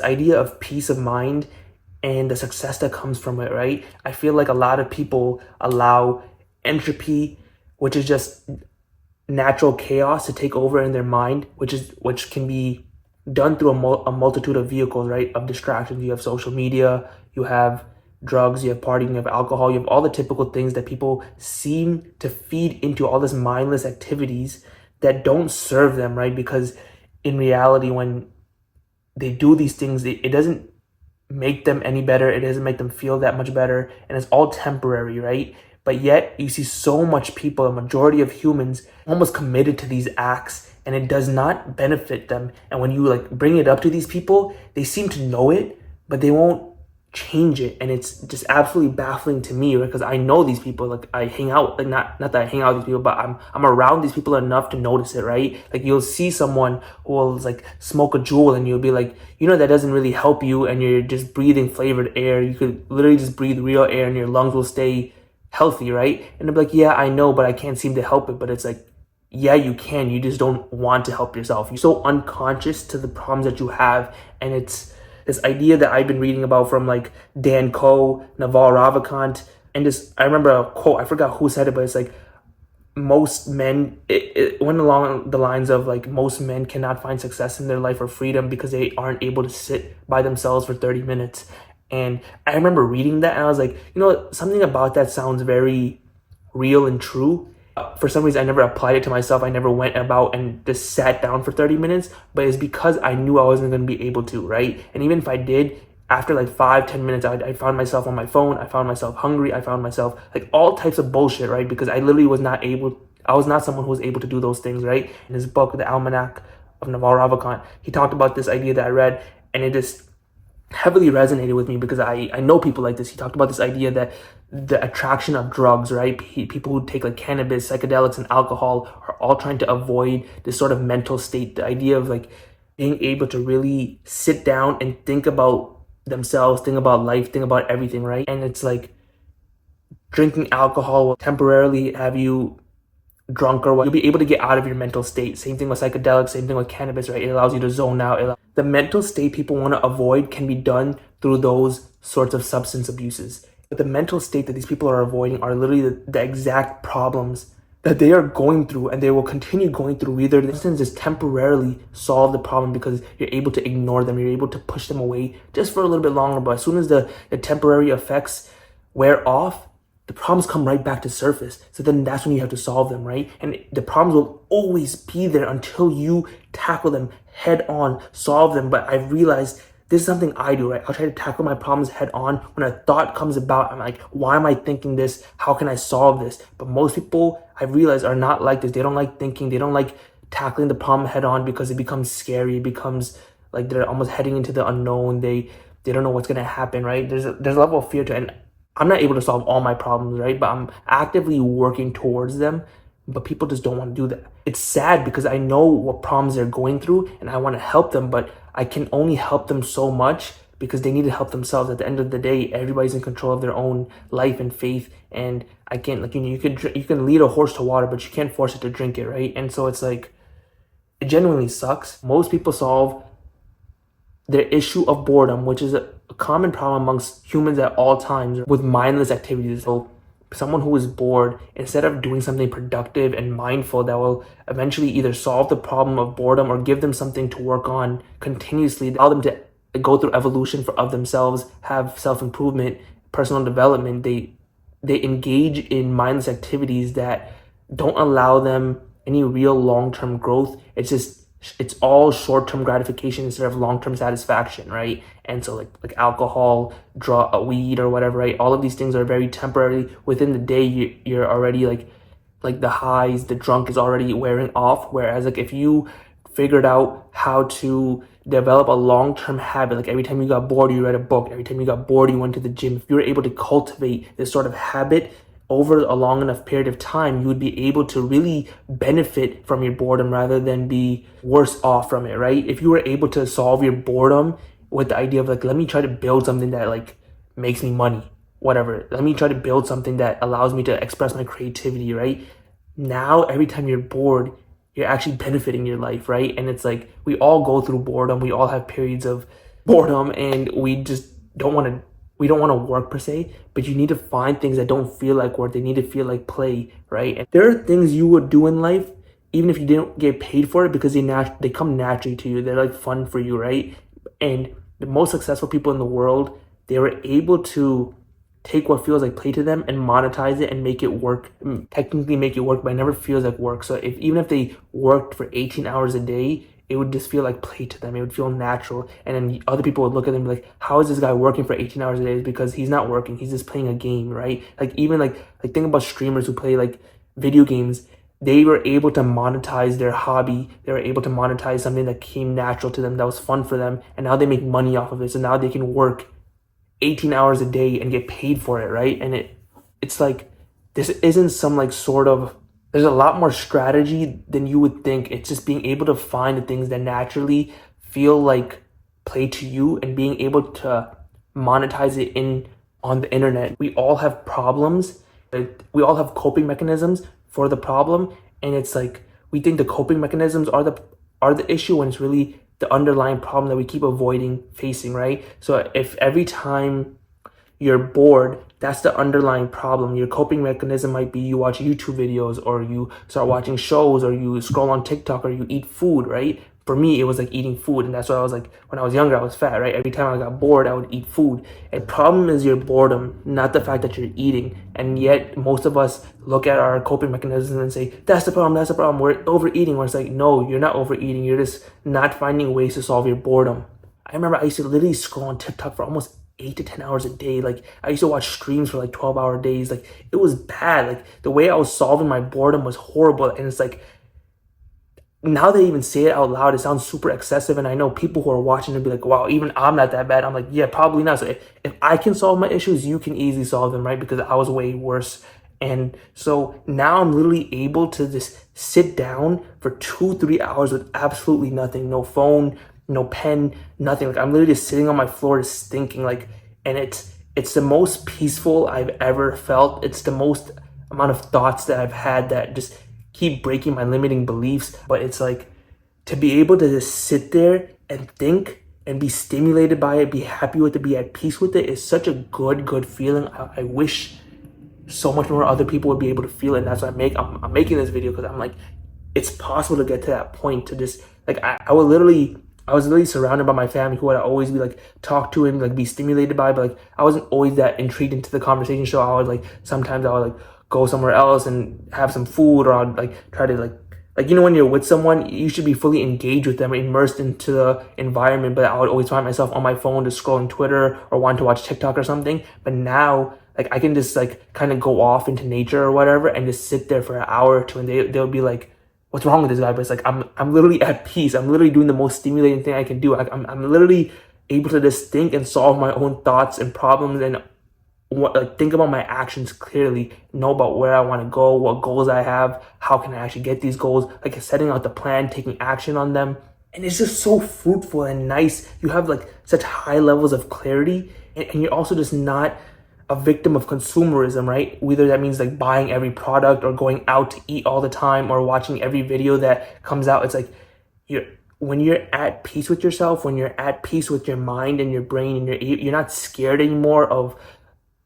idea of peace of mind and the success that comes from it, right? I feel like a lot of people allow entropy, which is just natural chaos, to take over in their mind, which can be done through a multitude of vehicles, right? Of distractions. You have social media, you have drugs, you have partying, you have alcohol, you have all the typical things that people seem to feed into all this mindless activities that don't serve them, right? Because in reality, when they do these things, it doesn't make them any better. It doesn't make them feel that much better. And it's all temporary, right? But yet you see so much people, a majority of humans, almost committed to these acts, and it does not benefit them. And when you like bring it up to these people, they seem to know it, but they won't change it. And it's just absolutely baffling to me, right? Because I know these people, like I hang out, like not that I hang out with these people, but I'm around these people enough to notice it, right? Like you'll see someone who will like smoke a jewel, and you'll be like, that doesn't really help you, and you're just breathing flavored air. You could literally just breathe real air and your lungs will stay healthy, right? And they'll be like, yeah, I know, but I can't seem to help it. But it's like, yeah, you can. You just don't want to help yourself. You're so unconscious to the problems that you have. And it's this idea that I've been reading about from like Dan Coe, Naval Ravikant, and just, I remember a quote, I forgot who said it, but it's like, most men, it went along the lines of like, most men cannot find success in their life or freedom because they aren't able to sit by themselves for 30 minutes. And I remember reading that and I was like, something about that sounds very real and true. For some reason, I never applied it to myself. I never went about and just sat down for 30 minutes, but it's because I knew I wasn't going to be able to, right? And even if I did, after like 5-10 minutes, I found myself on my phone. I found myself hungry. I found myself like all types of bullshit, right? Because I literally I was not someone who was able to do those things, right? In his book, The Almanac of Naval Ravikant, he talked about this idea that I read, and it just heavily resonated with me because I know people like this. He talked about this idea that the attraction of drugs, right? People who take like cannabis, psychedelics, and alcohol are all trying to avoid this sort of mental state. The idea of like being able to really sit down and think about themselves, think about life, think about everything, right? And it's like drinking alcohol will temporarily have you drunk, or what, you'll be able to get out of your mental state. Same thing with psychedelics, same thing with cannabis, right? It allows you to zone out. The mental state people want to avoid can be done through those sorts of substance abuses. But the mental state that these people are avoiding are literally the exact problems that they are going through, and they will continue going through. Either this can just temporarily solve the problem because you're able to ignore them, you're able to push them away just for a little bit longer, but as soon as the temporary effects wear off, the problems come right back to surface. So then that's when you have to solve them, right? And the problems will always be there until you tackle them head on, solve them. But I've realized this is something I do, right? I'll try to tackle my problems head on. When a thought comes about, I'm like, why am I thinking this? How can I solve this? But most people, I've realized, are not like this. They don't like thinking. They don't like tackling the problem head on because it becomes scary. It becomes like they're almost heading into the unknown. They don't know what's going to happen, right? There's a level of fear to it. And I'm not able to solve all my problems, right? But I'm actively working towards them. But people just don't want to do that. It's sad because I know what problems they're going through and I want to help them, but I can only help them so much because they need to help themselves. At the end of the day, everybody's in control of their own life and faith. And I can't, like, you can lead a horse to water, but you can't force it to drink it, right? And so it's like, it genuinely sucks. Most people solve their issue of boredom, which is a common problem amongst humans at all times, with mindless activities. So someone who is bored, instead of doing something productive and mindful that will eventually either solve the problem of boredom or give them something to work on continuously, allow them to go through evolution of themselves, have self-improvement, personal development, they engage in mindless activities that don't allow them any real long-term growth. It's all short-term gratification instead of long-term satisfaction, right? And so like alcohol, weed, or whatever, right? All of these things are very temporary. Within the day, you're already like the highs, the drunk is already wearing off. Whereas like if you figured out how to develop a long-term habit, like every time you got bored, you read a book. Every time you got bored, you went to the gym. If you were able to cultivate this sort of habit over a long enough period of time, you would be able to really benefit from your boredom rather than be worse off from it, right? If you were able to solve your boredom with the idea of like, let me try to build something that like makes me money, whatever. Let me try to build something that allows me to express my creativity, right? Now, every time you're bored, you're actually benefiting your life, right? And it's like, we all go through boredom. We all have periods of boredom, and we don't want to work per se, but you need to find things that don't feel like work. They need to feel like play, right? And there are things you would do in life even if you didn't get paid for it because they come naturally to you. They're like fun for you, right? And the most successful people in the world, they were able to take what feels like play to them and monetize it and make it work, technically make it work, but it never feels like work. So even if they worked for 18 hours a day, it would just feel like play to them. It would feel natural. And then other people would look at them and be like, how is this guy working for 18 hours a day? It's because he's not working. He's just playing a game, right? Like even like think about streamers who play like video games. They were able to monetize their hobby. They were able to monetize something that came natural to them, that was fun for them. And now they make money off of it. So now they can work 18 hours a day and get paid for it, right? And it's like, this isn't some like sort of, there's a lot more strategy than you would think. It's just being able to find the things that naturally feel like play to you and being able to monetize it on the internet. We all have problems. We all have coping mechanisms for the problem, and it's like we think the coping mechanisms are the issue when it's really the underlying problem that we keep avoiding facing, right? So if every time you're bored, that's the underlying problem. Your coping mechanism might be you watch YouTube videos, or you start watching shows, or you scroll on TikTok, or you eat food, right? For me, it was like eating food, and that's why I was like, when I was younger, I was fat, right? Every time I got bored, I would eat food. And the problem is your boredom, not the fact that you're eating. And yet, most of us look at our coping mechanisms and say, that's the problem, we're overeating. Where it's like, no, you're not overeating, you're just not finding ways to solve your boredom. I remember I used to literally scroll on TikTok for almost 8 to 10 hours a day. Like I used to watch streams for like 12-hour days. Like it was bad. Like the way I was solving my boredom was horrible. And it's like, now they even say it out loud, it sounds super excessive. And I know people who are watching and be like, wow, even I'm not that bad. I'm like, yeah, probably not. So if I can solve my issues, you can easily solve them, right? Because I was way worse. And so now I'm literally able to just sit down for 2-3 hours with absolutely nothing, no phone, no pen, nothing. Like I'm literally just sitting on my floor just thinking, like, and it's the most peaceful I've ever felt. It's the most amount of thoughts that I've had that just keep breaking my limiting beliefs. But it's like, to be able to just sit there and think and be stimulated by it, be happy with it, be at peace with it, is such a good feeling. I wish so much more other people would be able to feel it. And that's why I'm making this video, because I'm like, it's possible to get to that point, to just like, I was literally surrounded by my family who I'd always be like, talk to and like be stimulated by, but like I wasn't always that intrigued into the conversation. So I was like, sometimes I would like go somewhere else and have some food, or I'd like try to like you know, when you're with someone, you should be fully engaged with them, immersed into the environment. But I would always find myself on my phone just scrolling Twitter or wanting to watch TikTok or something. But now, like, I can just like kind of go off into nature or whatever and just sit there for an hour or two, and they'll be like, what's wrong with this guy? But it's like, I'm literally at peace. I'm literally doing the most stimulating thing I can do. I'm literally able to just think and solve my own thoughts and problems, and think about my actions clearly, know about where I want to go, what goals I have, how can I actually get these goals, like setting out the plan, taking action on them. And it's just so fruitful and nice. You have like such high levels of clarity, and you're also just not a victim of consumerism, right? Whether that means like buying every product, or going out to eat all the time, or watching every video that comes out. It's like, when you're at peace with yourself, when you're at peace with your mind and your brain, and you're not scared anymore of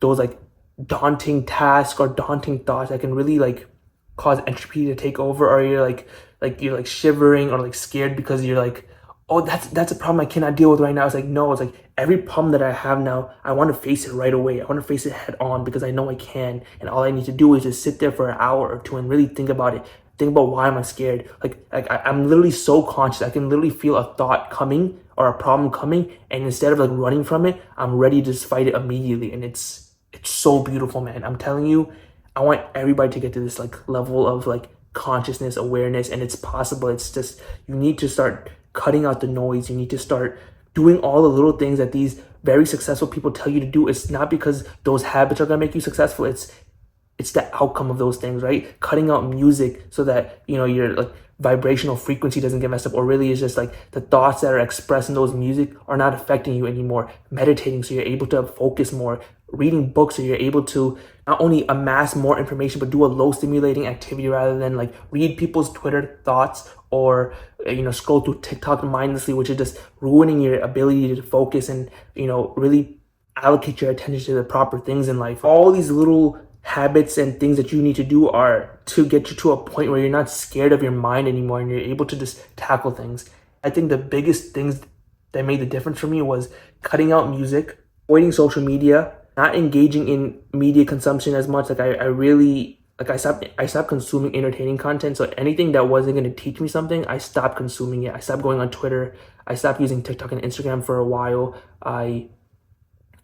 those like daunting tasks or daunting thoughts that can really like cause entropy to take over, or you're shivering or like scared because you're like, oh, that's a problem I cannot deal with right now. It's like, no, it's like every problem that I have now, I want to face it right away. I want to face it head on, because I know I can. And all I need to do is just sit there for an hour or two and really think about it. Think about, why am I scared? I'm literally so conscious. I can literally feel a thought coming or a problem coming, and instead of like running from it, I'm ready to just fight it immediately. And it's so beautiful, man. I'm telling you, I want everybody to get to this like level of like consciousness, awareness, and it's possible. It's just, you need to start cutting out the noise. You need to start doing all the little things that these very successful people tell you to do. It's not because those habits are going to make you successful. It's the outcome of those things, right? Cutting out music so that, you know, you're like vibrational frequency doesn't get messed up, or really is just like the thoughts that are expressed in those music are not affecting you anymore. Meditating so you're able to focus more, reading books so you're able to not only amass more information but do a low stimulating activity rather than like read people's Twitter thoughts or scroll through TikTok mindlessly, which is just ruining your ability to focus and really allocate your attention to the proper things in life. All these little habits and things that you need to do are to get you to a point where you're not scared of your mind anymore and you're able to just tackle things. I think the biggest things that made the difference for me was cutting out music, avoiding social media, not engaging in media consumption as much. Like I stopped consuming entertaining content. So anything that wasn't going to teach me something, I stopped consuming it. I stopped going on Twitter. I stopped using TikTok and Instagram for a while. I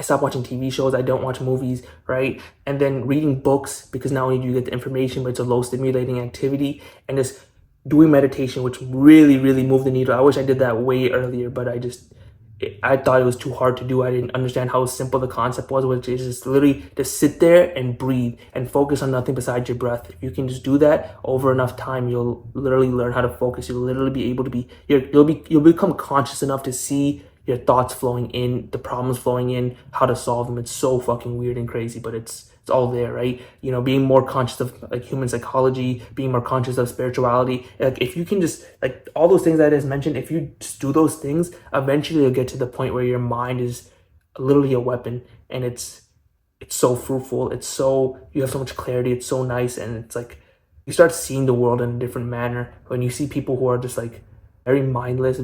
stopped watching TV shows. I don't watch movies, right? And then reading books, because not only do you get the information, but it's a low stimulating activity. And just doing meditation, which really, really moved the needle. I wish I did that way earlier, but I thought it was too hard to do. I didn't understand how simple the concept was, which is just literally to sit there and breathe and focus on nothing besides your breath. If you can just do that over enough time, you'll literally learn how to focus. You'll literally be able to you'll become conscious enough to see your thoughts flowing in, the problems flowing in, how to solve them. It's so fucking weird and crazy, but it's all there, right? Being more conscious of like human psychology, being more conscious of spirituality. Like if you can just like all those things that I just mentioned, if you just do those things, eventually you'll get to the point where your mind is literally a weapon, and it's so fruitful. You have so much clarity. It's so nice, and it's like you start seeing the world in a different manner when you see people who are just like very mindless,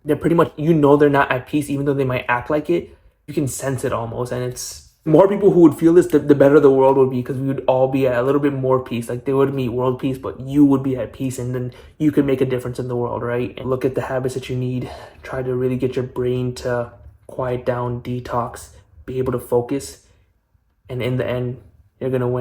they're pretty much, they're not at peace, even though they might act like it. You can sense it almost, and it's more people who would feel this, the better the world would be, because we would all be at a little bit more peace. Like they would meet world peace, but you would be at peace, and then you could make a difference in the world, right? And look at the habits that you need. Try to really get your brain to quiet down, detox, be able to focus, and in the end, you're gonna win.